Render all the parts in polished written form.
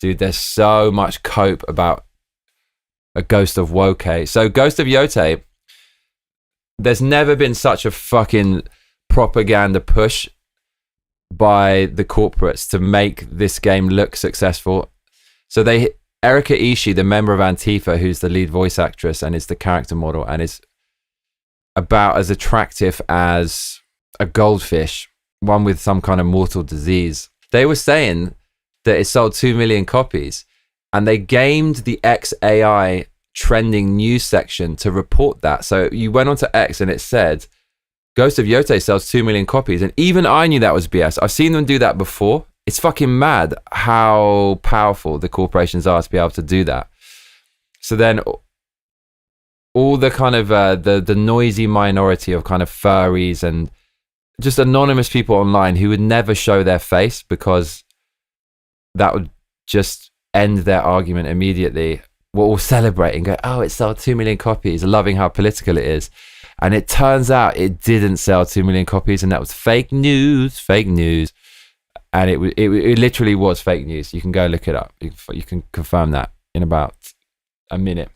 Dude, there's so much cope about a Ghost of Yotei. So Ghost of Yotei, there's never been such a fucking propaganda push by the corporates to make this game look successful. So Erika Ishii, the member of Antifa, who's the lead voice actress and is the character model and is about as attractive as a goldfish, one with some kind of mortal disease. They were saying that it sold 2 million copies, and they gamed the XAI trending news section to report that. So you went onto X and it said, Ghost of Yotei sells 2 million copies. And even I knew that was BS. I've seen them do that before. It's fucking mad how powerful the corporations are to be able to do that. So then all the kind of the noisy minority of kind of furries and just anonymous people online who would never show their face because that would just end their argument immediately, were all celebrating, go, oh, it sold 2 million copies, loving how political it is. And it turns out it didn't sell 2 million copies, and that was fake news. And it literally was fake news. You can go look it up. You can confirm that in about a minute.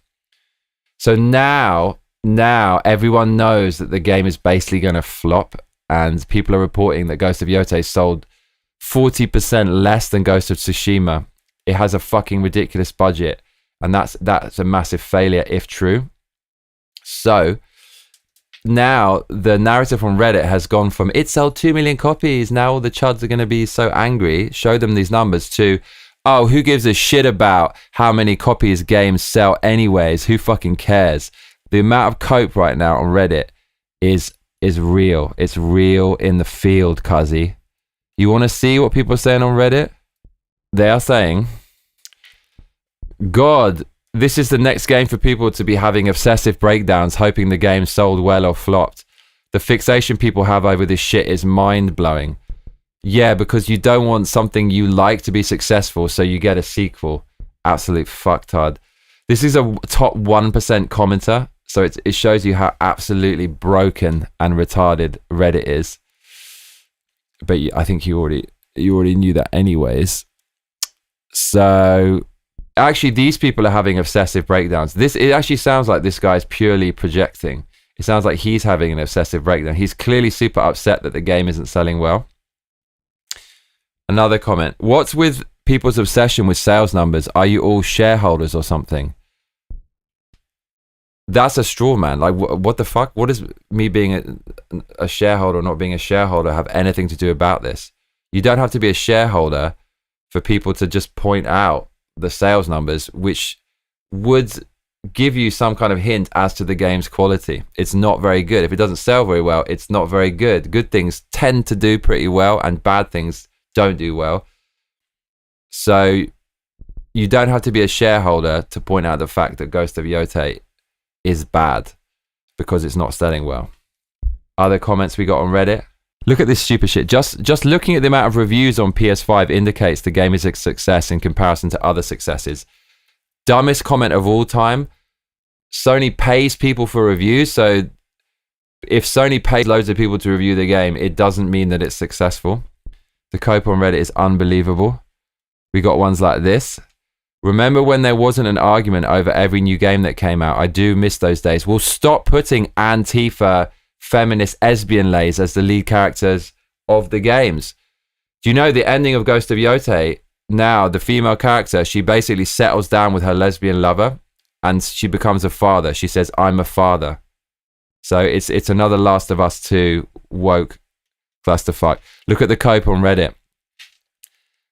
So now everyone knows that the game is basically going to flop, and people are reporting that Ghost of Yotei sold 40% less than Ghost of Tsushima. It has a fucking ridiculous budget, and that's a massive failure if true. So now the narrative on Reddit has gone from it sold 2 million copies, now all the chuds are going to be so angry, show them these numbers, to oh, who gives a shit about how many copies games sell anyways, who fucking cares. The amount of cope right now on Reddit is real. It's real in the field, cuzzy. You want to see what people are saying on Reddit? They are saying, God, this is the next game for people to be having obsessive breakdowns, hoping the game sold well or flopped. The fixation people have over this shit is mind-blowing. Yeah, because you don't want something you like to be successful, so you get a sequel. Absolute fucktard. This is a top 1% commenter, so it shows you how absolutely broken and retarded Reddit is. But I think you already knew that anyways. So actually, these people are having obsessive breakdowns. It actually sounds like this guy's purely projecting. It sounds like he's having an obsessive breakdown. He's clearly super upset that the game isn't selling well. Another comment. What's with people's obsession with sales numbers? Are you all shareholders or something? That's a straw man. Like, what the fuck? What does me being a shareholder or not being a shareholder have anything to do about this? You don't have to be a shareholder for people to just point out the sales numbers, which would give you some kind of hint as to the game's quality. It's not very good. If it doesn't sell very well, it's not very good. Good things tend to do pretty well, and bad things don't do well. So you don't have to be a shareholder to point out the fact that Ghost of Yotei is bad because it's not selling well. Other comments we got on Reddit. Look at this stupid shit. Just looking at the amount of reviews on PS5 indicates the game is a success in comparison to other successes. Dumbest comment of all time. Sony pays people for reviews, so if Sony pays loads of people to review the game, it doesn't mean that it's successful. The cope on Reddit is unbelievable. We got ones like this. Remember when there wasn't an argument over every new game that came out? I do miss those days. Well, stop putting Antifa, feminist lesbian lays as the lead characters of the games. Do you know the ending of Ghost of Yotei? Now, the female character, she basically settles down with her lesbian lover and she becomes a father. She says, I'm a father. So it's another Last of Us 2 woke clusterfuck. Look at the cope on Reddit.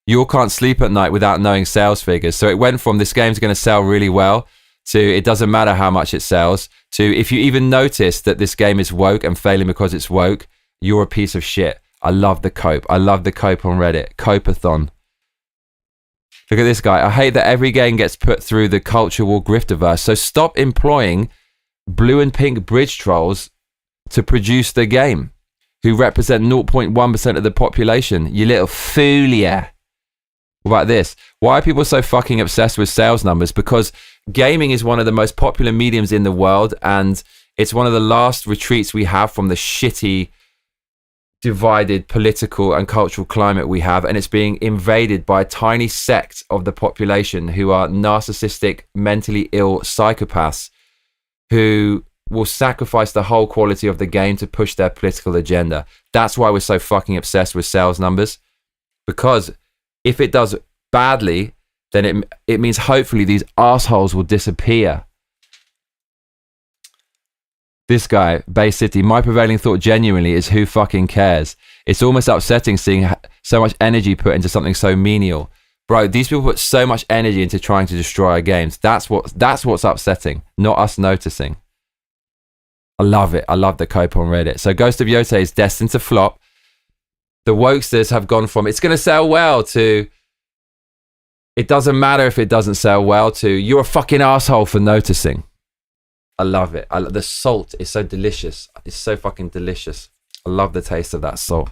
You all can't sleep at night without knowing sales figures. So it went from this game's going to sell really well to it doesn't matter how much it sells to if you even notice that this game is woke and failing because it's woke, you're a piece of shit. I love the cope. I love the cope on Reddit. Cope-a-thon. Look at this guy. I hate that every game gets put through the culture war grifterverse. So stop employing blue and pink bridge trolls to produce the game, who represent 0.1% of the population. You little foolia. What about this? Why are people so fucking obsessed with sales numbers? Because gaming is one of the most popular mediums in the world, and it's one of the last retreats we have from the shitty divided political and cultural climate we have, and it's being invaded by a tiny sect of the population who are narcissistic, mentally ill psychopaths who will sacrifice the whole quality of the game to push their political agenda. That's why we're so fucking obsessed with sales numbers, because if it does badly, then it means hopefully these assholes will disappear. This guy, Bay City, my prevailing thought genuinely is who fucking cares? It's almost upsetting seeing so much energy put into something so menial. Bro, these people put so much energy into trying to destroy our games. That's what's upsetting, not us noticing. I love it. I love the cope on Reddit. So Ghost of Yotei is destined to flop. The wokesters have gone from it's going to sell well to it doesn't matter if it doesn't sell well to you're a fucking asshole for noticing. I love it. The salt is so delicious. It's so fucking delicious. I love the taste of that salt.